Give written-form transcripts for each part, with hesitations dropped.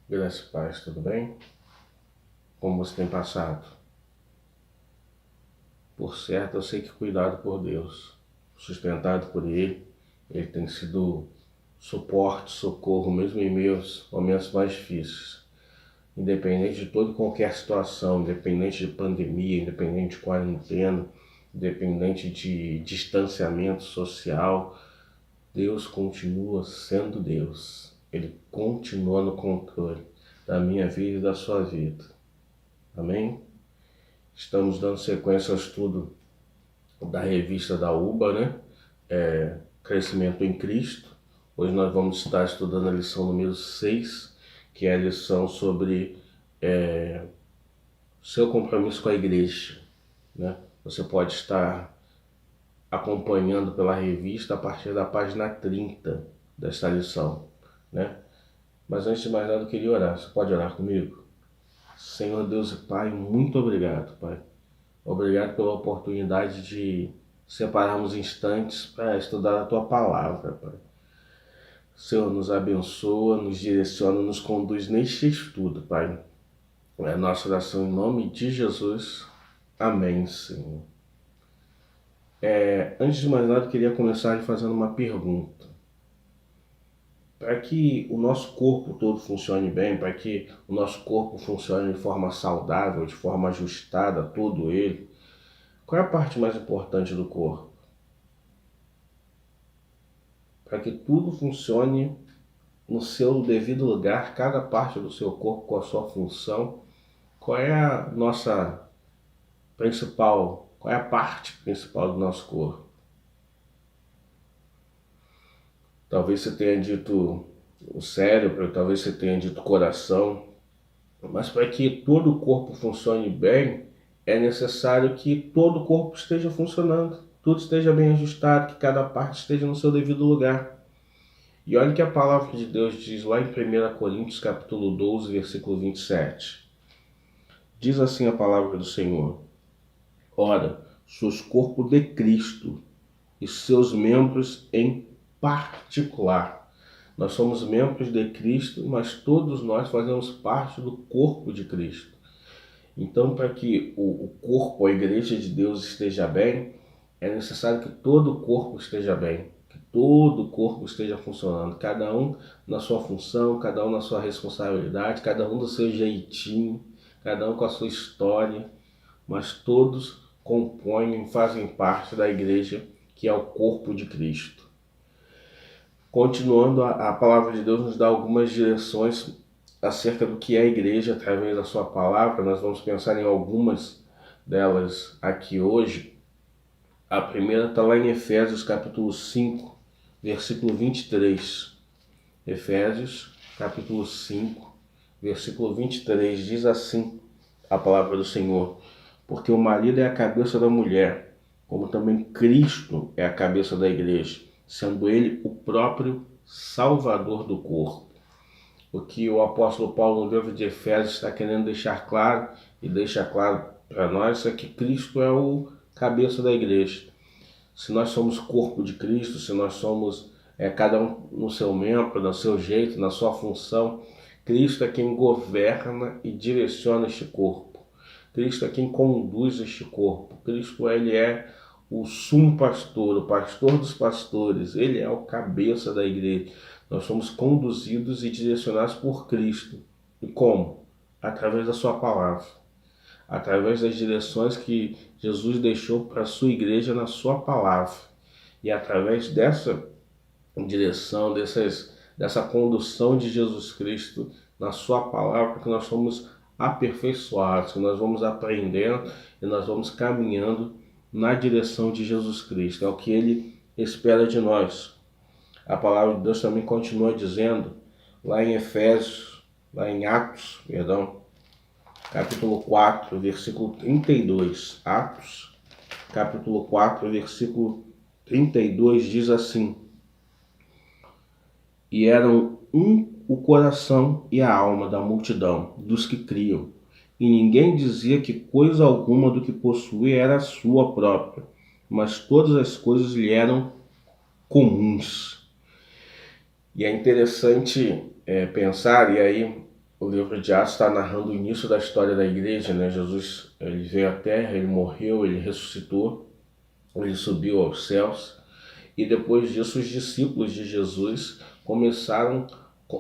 Graças e paz, tudo bem? Como você tem passado? Por certo, eu sei que cuidado por Deus, sustentado por Ele tem sido suporte, socorro, mesmo em meus momentos mais difíceis. Independente de toda e qualquer situação, independente de pandemia, independente de quarentena, independente de distanciamento social, Deus continua sendo Deus. Ele continua no controle da minha vida e da sua vida. Amém? Estamos dando sequência ao estudo da revista da UBA, né? Crescimento em Cristo. Hoje nós vamos estar estudando a lição número 6, que é a lição sobre seu compromisso com a igreja, né? Você pode estar acompanhando pela revista a partir da página 30 desta lição, né? Mas antes de mais nada eu queria orar. Você pode orar comigo? Senhor Deus e Pai, muito obrigado, Pai. Obrigado pela oportunidade de separarmos instantes para estudar a Tua Palavra, Pai. Senhor, nos abençoa, nos direciona, nos conduz neste estudo, Pai. É a nossa oração em nome de Jesus. Amém, Senhor. Antes de mais nada, eu queria começar fazendo uma pergunta. Para que o nosso corpo todo funcione bem, para que o nosso corpo funcione de forma saudável, de forma ajustada, todo ele, qual é a parte mais importante do corpo? Para que tudo funcione no seu devido lugar, cada parte do seu corpo com a sua função, qual é a nossa principal, qual é a parte principal do nosso corpo? Talvez você tenha dito o cérebro, talvez você tenha dito o coração, mas para que todo o corpo funcione bem, é necessário que todo o corpo esteja funcionando, tudo esteja bem ajustado, que cada parte esteja no seu devido lugar. E olha o que a palavra de Deus diz lá em 1 Coríntios capítulo 12, versículo 27. Diz assim a palavra do Senhor: Ora, sois corpo de Cristo e seus membros em particular. Nós somos membros de Cristo, mas todos nós fazemos parte do corpo de Cristo. Então, para que o corpo, a igreja de Deus esteja bem, é necessário que todo o corpo esteja bem, que todo o corpo esteja funcionando, cada um na sua função, cada um na sua responsabilidade, cada um do seu jeitinho, cada um com a sua história, mas todos compõem, fazem parte da igreja que é o corpo de Cristo. Continuando, a palavra de Deus nos dá algumas direções acerca do que é a igreja através da sua palavra. Nós vamos pensar em algumas delas aqui hoje. A primeira está lá em Efésios capítulo 5, versículo 23. Efésios capítulo 5, versículo 23, diz assim a palavra do Senhor: Porque o marido é a cabeça da mulher, como também Cristo é a cabeça da igreja, sendo ele o próprio Salvador do corpo. O que o apóstolo Paulo no livro de Efésios está querendo deixar claro, e deixa claro para nós, é que Cristo é o cabeça da igreja. Se nós somos corpo de Cristo, se nós somos cada um no seu membro, no seu jeito, na sua função, Cristo é quem governa e direciona este corpo. Cristo é quem conduz este corpo. Cristo, ele é o sumo pastor, o pastor dos pastores. Ele é o cabeça da igreja. Nós somos conduzidos e direcionados por Cristo. E como? Através da sua palavra. Através das direções que Jesus deixou para a sua igreja na sua palavra. E através dessa direção, dessa condução de Jesus Cristo na sua palavra, que nós somos aperfeiçoados, que nós vamos aprendendo e nós vamos caminhando na direção de Jesus Cristo. É o que Ele espera de nós. A palavra de Deus também continua dizendo, lá em Efésios, lá em Atos, capítulo 4, versículo 32. Atos, capítulo 4, versículo 32, diz assim: E eram um o coração e a alma da multidão, dos que criam. E ninguém dizia que coisa alguma do que possuía era sua própria, mas todas as coisas lhe eram comuns. E é interessante pensar, e aí o livro de Atos está narrando o início da história da igreja, né? Jesus, ele veio à terra, ele morreu, ele ressuscitou, ele subiu aos céus, e depois disso os discípulos de Jesus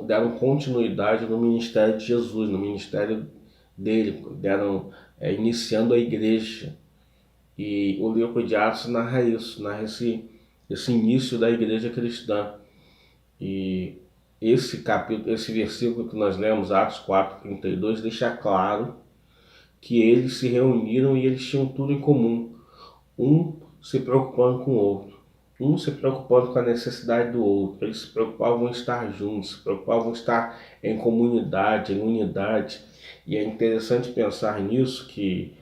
deram continuidade no ministério de Jesus, no ministério dele, iniciando a igreja. E o livro de Atos narra isso, narra esse início da igreja cristã. E esse versículo que nós lemos, Atos 4:32, deixa claro que eles se reuniram e eles tinham tudo em comum. Um se preocupando com o outro, um se preocupando com a necessidade do outro. Eles se preocupavam em estar juntos, se preocupavam em estar em comunidade, em unidade. E é interessante pensar nisso, que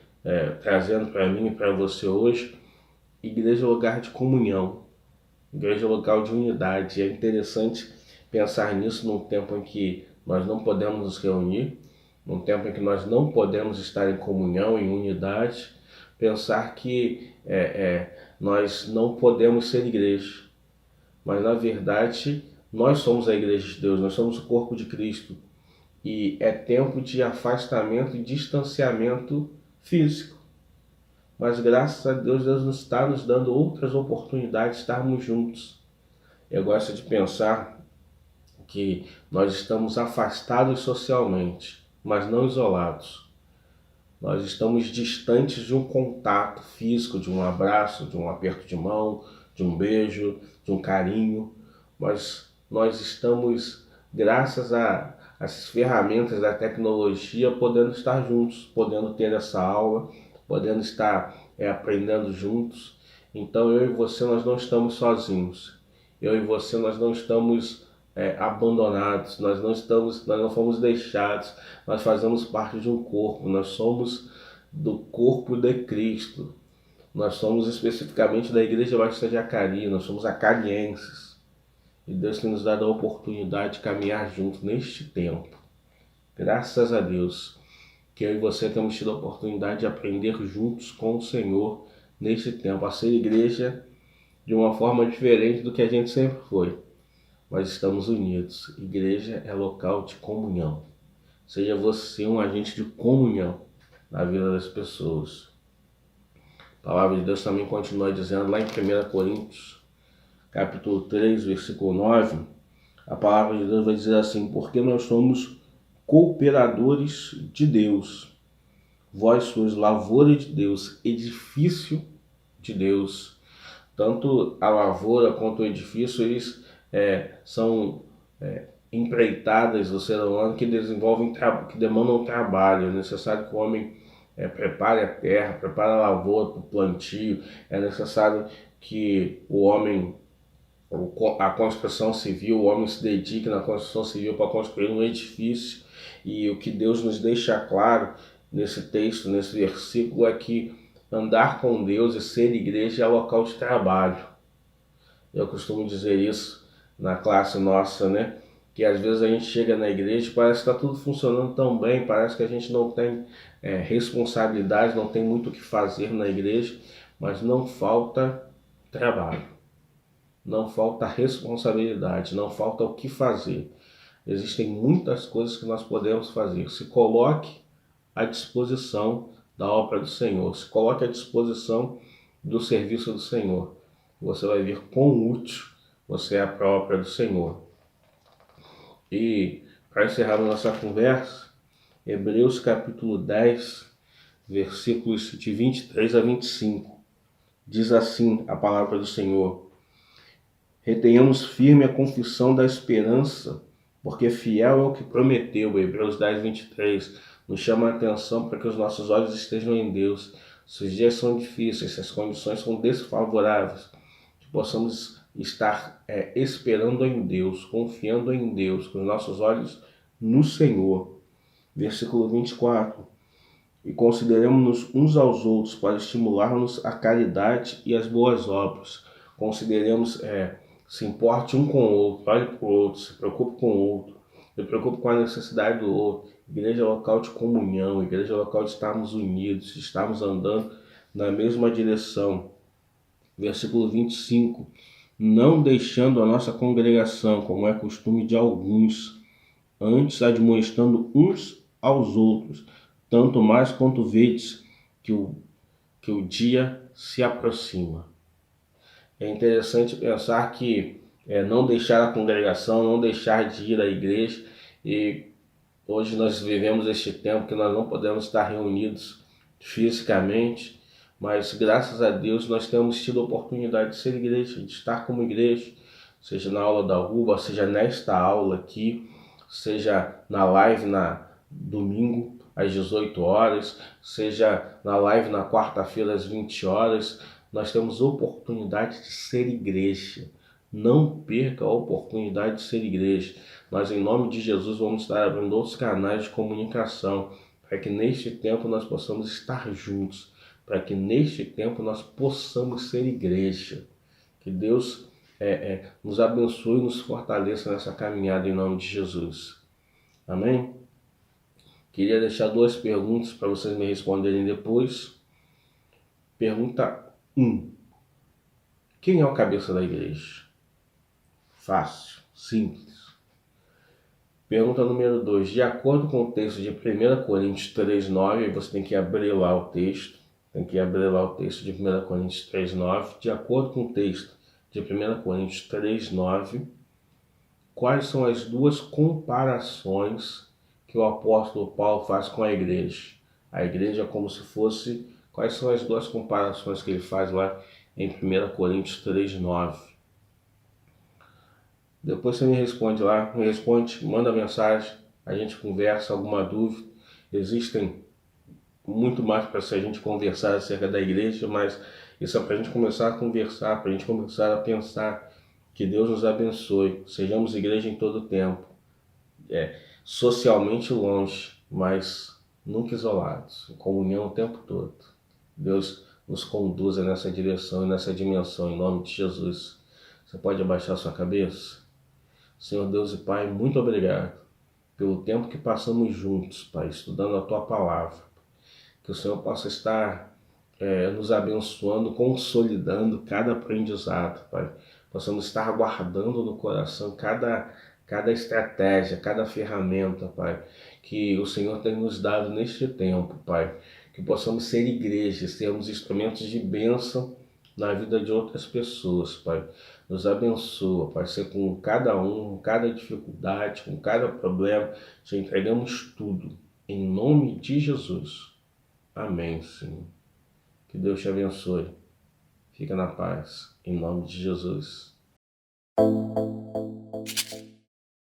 trazendo para mim e para você hoje, igreja é lugar de comunhão, igreja é local de unidade. E é interessante pensar nisso num tempo em que nós não podemos nos reunir, num tempo em que nós não podemos estar em comunhão, em unidade, pensar que nós não podemos ser igreja, mas na verdade nós somos a igreja de Deus, nós somos o corpo de Cristo, e é tempo de afastamento e distanciamento físico. Mas graças a Deus, Deus está nos dando outras oportunidades de estarmos juntos. Eu gosto de pensar que nós estamos afastados socialmente, mas não isolados. Nós estamos distantes de um contato físico, de um abraço, de um aperto de mão, de um beijo, de um carinho, mas nós estamos, graças a essas ferramentas da tecnologia, podendo estar juntos, podendo ter essa aula, podendo estar aprendendo juntos. Então eu e você, nós não estamos sozinhos. Eu e você, nós não estamos abandonados, nós não fomos deixados, nós fazemos parte de um corpo, nós somos do corpo de Cristo, nós somos especificamente da Igreja Batista de Acari, nós somos acarienses, e Deus tem nos dado a oportunidade de caminhar juntos neste tempo. Graças a Deus que eu e você temos tido a oportunidade de aprender juntos com o Senhor neste tempo, a ser igreja de uma forma diferente do que a gente sempre foi. Mas estamos unidos. Igreja é local de comunhão. Seja você um agente de comunhão na vida das pessoas. A palavra de Deus também continua dizendo lá em 1 Coríntios, capítulo 3, versículo 9, a palavra de Deus vai dizer assim: porque nós somos cooperadores de Deus. Vós sois lavoura de Deus, edifício de Deus. Tanto a lavoura quanto o edifício, eles são empreitadas do ser humano que que demandam trabalho. É necessário que o homem prepare a terra, prepare a lavoura para o plantio. É necessário que o homem, a construção civil, o homem se dedique na construção civil para construir um edifício. E o que Deus nos deixa claro nesse texto, nesse versículo, é que andar com Deus e ser igreja é local de trabalho. Eu costumo dizer isso na classe nossa, né? Que às vezes a gente chega na igreja e parece que está tudo funcionando tão bem, parece que a gente não tem responsabilidade, não tem muito o que fazer na igreja, mas não falta trabalho, não falta responsabilidade, não falta o que fazer. Existem muitas coisas que nós podemos fazer. Se coloque à disposição da obra do Senhor, se coloque à disposição do serviço do Senhor. Você vai ver quão útil você é para a obra do Senhor. E para encerrar a nossa conversa, Hebreus capítulo 10, versículos de 23 a 25. Diz assim a palavra do Senhor: retenhamos firme a confissão da esperança, porque fiel é o que prometeu. Hebreus 10, 23 nos chama a atenção para que os nossos olhos estejam em Deus. Se os dias são difíceis, se as condições são desfavoráveis, que possamos estar esperando em Deus, confiando em Deus, com os nossos olhos no Senhor. Versículo 24. E consideremos-nos uns aos outros para estimular-nos a caridade e as boas obras. Consideremos, se importe um com o outro, olhe para o outro, se preocupe com o outro, se preocupe com a necessidade do outro. Igreja é local de comunhão, igreja é local de estarmos unidos, de estarmos andando na mesma direção. Versículo 25. não deixando a nossa congregação, como é costume de alguns, antes admoestando uns aos outros, tanto mais quanto vedes que o dia se aproxima. É interessante pensar que não deixar a congregação, não deixar de ir à igreja, e hoje nós vivemos este tempo que nós não podemos estar reunidos fisicamente, mas graças a Deus nós temos tido a oportunidade de ser igreja, de estar como igreja, seja na aula da UBA, seja nesta aula aqui, seja na live na domingo às 18 horas, seja na live na quarta-feira às 20 horas, nós temos oportunidade de ser igreja. Não perca a oportunidade de ser igreja. Nós, em nome de Jesus, vamos estar abrindo outros canais de comunicação para que neste tempo nós possamos estar juntos, para que neste tempo nós possamos ser igreja. Que Deus nos abençoe e nos fortaleça nessa caminhada em nome de Jesus. Amém? Queria deixar duas perguntas para vocês me responderem depois. Pergunta 1. Quem é o cabeça da igreja? Fácil, simples. Pergunta número 2. De acordo com o texto de 1 Coríntios 3,9, você tem que abrir lá o texto. Tem que abrir lá o texto de 1 Coríntios 3,9. De acordo com o texto de 1 Coríntios 3,9, quais são as duas comparações que o apóstolo Paulo faz com a igreja? A igreja é como se fosse... Quais são as duas comparações que ele faz lá em 1 Coríntios 3,9? Depois você me responde lá, me responde, manda mensagem, a gente conversa, alguma dúvida. Existem muito mais para a gente conversar acerca da igreja, mas isso é para a gente começar a conversar, para a gente começar a pensar. Que Deus nos abençoe, sejamos igreja em todo o tempo, socialmente longe, mas nunca isolados, em comunhão o tempo todo. Deus nos conduza nessa direção e nessa dimensão, em nome de Jesus. Você pode abaixar sua cabeça? Senhor Deus e Pai, muito obrigado pelo tempo que passamos juntos, Pai, estudando a Tua Palavra. Que o Senhor possa estar nos abençoando, consolidando cada aprendizado, Pai. Possamos estar guardando no coração cada estratégia, cada ferramenta, Pai, que o Senhor tem nos dado neste tempo, Pai. Que possamos ser igrejas, sermos instrumentos de bênção na vida de outras pessoas, Pai. Nos abençoa, Pai, ser com cada um, com cada dificuldade, com cada problema. Te entregamos tudo, em nome de Jesus. Amém, Senhor. Que Deus te abençoe. Fica na paz, em nome de Jesus.